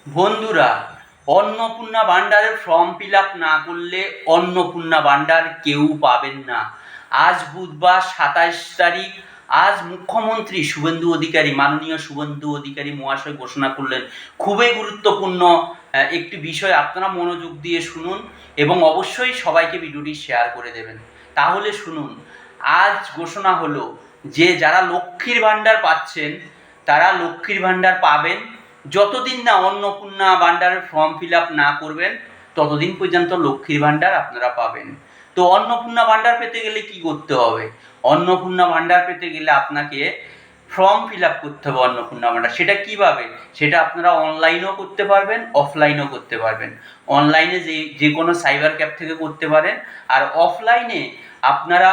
বন্ধুরা, অন্নপূর্ণা ভাণ্ডারের form fill up না করলে অন্নপূর্ণা ভাণ্ডার কেউ পাবেন না। আজ বুধবার 27 তারিখ। আজ মুখ্যমন্ত্রী শুভেন্দু অধিকারী, মাননীয় শুভেন্দু অধিকারী মহাশয় ঘোষণা করলেন। খুবই গুরুত্বপূর্ণ একটি বিষয়, আপনারা মনোযোগ দিয়ে শুনুন এবং অবশ্যই সবাইকে ভিডিওটি শেয়ার করে দেবেন। তাহলে শুনুন, আজ ঘোষণা হলো যে যারা লক্ষ্মীর ভাণ্ডার পাচ্ছেন তারা লক্ষ্মীর ভাণ্ডার পাবেন। যতদিন না অন্নপূর্ণা ভাণ্ডারের ফর্ম ফিল আপ না করবেন ততদিন পর্যন্ত লক্ষ্মীর ভাণ্ডার আপনারা পাবেন। তো অন্নপূর্ণা ভাণ্ডার পেতে গেলে কি করতে হবে? অন্নপূর্ণা ভাণ্ডার পেতে গেলে আপনাকে ফর্ম ফিল আপ করতে হবে অন্নপূর্ণা ভাণ্ডার। সেটা কীভাবে? সেটা আপনারা অনলাইনেও করতে পারবেন, অফলাইনেও করতে পারবেন। অনলাইনে যে কোনো সাইবার ক্যাফ থেকে করতে পারেন, আর অফলাইনে আপনারা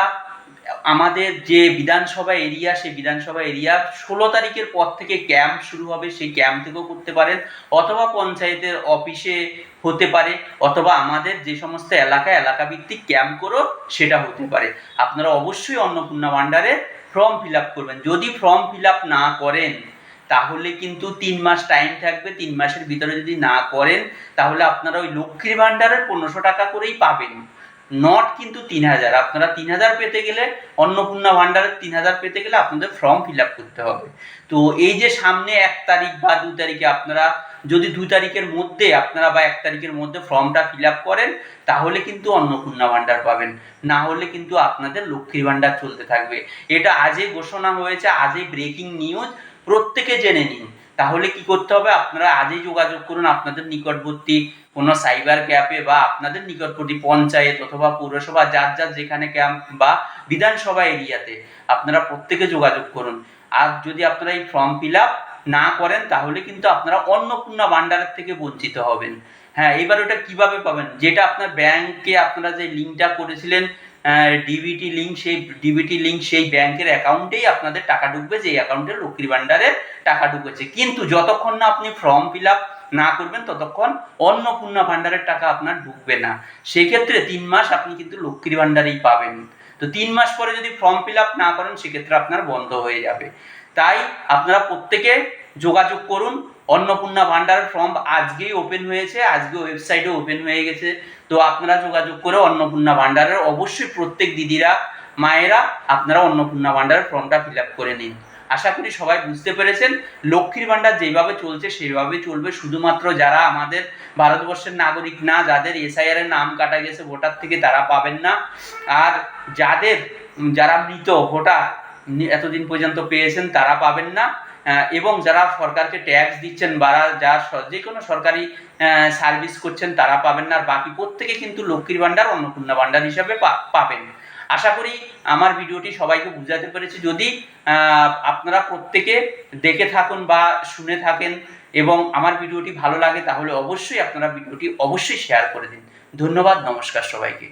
আমাদের যে বিধানসভা এরিয়া, সেই বিধানসভা এরিয়া 16 তারিখের পর থেকে ক্যাম্প শুরু হবে, সেই ক্যাম্প থেকেও করতে পারেন, অথবা পঞ্চায়েতের অফিসে হতে পারে, অথবা আমাদের যে সমস্ত এলাকা ভিত্তিক ক্যাম্প করেও সেটা হতে পারে। আপনারা অবশ্যই অন্নপূর্ণা ভাণ্ডারে ফর্ম ফিল আপ করবেন। যদি ফর্ম ফিল আপ না করেন তাহলে কিন্তু 3 মাস টাইম থাকবে। 3 মাসের ভিতরে যদি না করেন তাহলে আপনারা ওই লক্ষ্মীর ভাণ্ডারের 1500 টাকা করেই পাবেন, নট কিন্তু 3000। আপনারা 3000 পেতে গেলে, অন্নপূর্ণা ভাণ্ডারের 3000 পেতে গেলে আপনাদের ফর্ম ফিল আপ করতে হবে। তো এই যে সামনে 1 তারিখ বা 2 তারিখে আপনারা যদি 2 তারিখের মধ্যে আপনারা বা 1 তারিখের মধ্যে ফর্মটা ফিল আপ করেন তাহলে কিন্তু অন্নপূর্ণা ভাণ্ডার পাবেন, না হলে কিন্তু আপনাদের লক্ষ্মীর ভাণ্ডার চলতে থাকবে। এটা আজই ঘোষণা হয়েছে, আজই ব্রেকিং নিউজ, প্রত্যেকে জেনে নিন। তাহলে কি করতে হবে? আপনারা আজই যোগাযোগ করুন আপনাদের নিকটবর্তী কোনো সাইবার ক্যাফে বা আপনাদের নিকটবর্তী পঞ্চায়েত অথবা পৌরসভা, যার যেখানে ক্যাম্প বা বিধানসভা এরিয়াতে আপনারা প্রত্যেকে যোগাযোগ করুন। আর যদি আপনারা এই ফর্ম ফিল আপ না করেন তাহলে কিন্তু আপনারা অন্নপূর্ণা ভাণ্ডারের থেকে বঞ্চিত হবেন। হ্যাঁ, এবার ওটা কিভাবে পাবেন? যেটা আপনার ব্যাংকে আপনারা যে লিঙ্কটা করেছিলেন, ডিবিটি লিঙ্ক, সেই ব্যাংকের অ্যাকাউন্টেই আপনাদের টাকা ঢুকবে, যে অ্যাকাউন্টে লক্ষ্মীর ভাণ্ডারের টাকা ঢুকেছে। কিন্তু যতক্ষণ না আপনি ফর্ম ফিল আপ না করবেন ততক্ষণ অন্নপূর্ণা ভাণ্ডারের টাকা আপনার ঢুকবে না। সেক্ষেত্রে 3 মাস আপনি কিন্তু লক্ষ্মীর ভাণ্ডারেই পাবেন। তো 3 মাস পরে যদি ফর্ম ফিল আপ না করেন সেক্ষেত্রে আপনার বন্ধ হয়ে যাবে। তাই আপনারা প্রত্যেকে যোগাযোগ করুন। অন্নপূর্ণা ভাণ্ডারের ফর্ম আজকেই ওপেন হয়েছে, আজকে ওয়েবসাইটে ওপেন হয়ে গেছে। তো আপনারা যোগাযোগ করে অন্নপূর্ণা ভাণ্ডারের অবশ্যই প্রত্যেক দিদিরা, মায়েরা আপনারা অন্নপূর্ণা ভাণ্ডারের ফর্মটা ফিল আপ করে নিন। আশা করি সবাই বুঝতে পেরেছেন। লক্ষ্মীর ভাণ্ডার যেভাবে চলছে সেইভাবে চলবে। শুধুমাত্র যারা আমাদের ভারতবর্ষের নাগরিক না, যাদের এসআইআর এর নাম কাটা গেছে ভোটার থেকে, তারা পাবেন না। আর যারা মৃত ভোটার এতদিন পর্যন্ত পেয়েছেন তারা পাবেন না। এবং যারা সরকারকে ট্যাক্স দিচ্ছেন বা যে কোনো সরকারি সার্ভিস করছেন তারা পাবেন না। আর বাকি প্রত্যেকে কিন্তু লক্ষ্মীর ভাণ্ডার, অন্নপূর্ণা ভাণ্ডার হিসাবে পাবেন। আশা করি আমার ভিডিওটি সবাইকে বুঝাতে পেরেছি। যদি আপনারা প্রত্যেকে দেখে থাকুন বা শুনে থাকেন এবং আমার ভিডিওটি ভালো লাগে তাহলে অবশ্যই আপনারা ভিডিওটি অবশ্যই শেয়ার করে দিন। ধন্যবাদ, নমস্কার সবাইকে।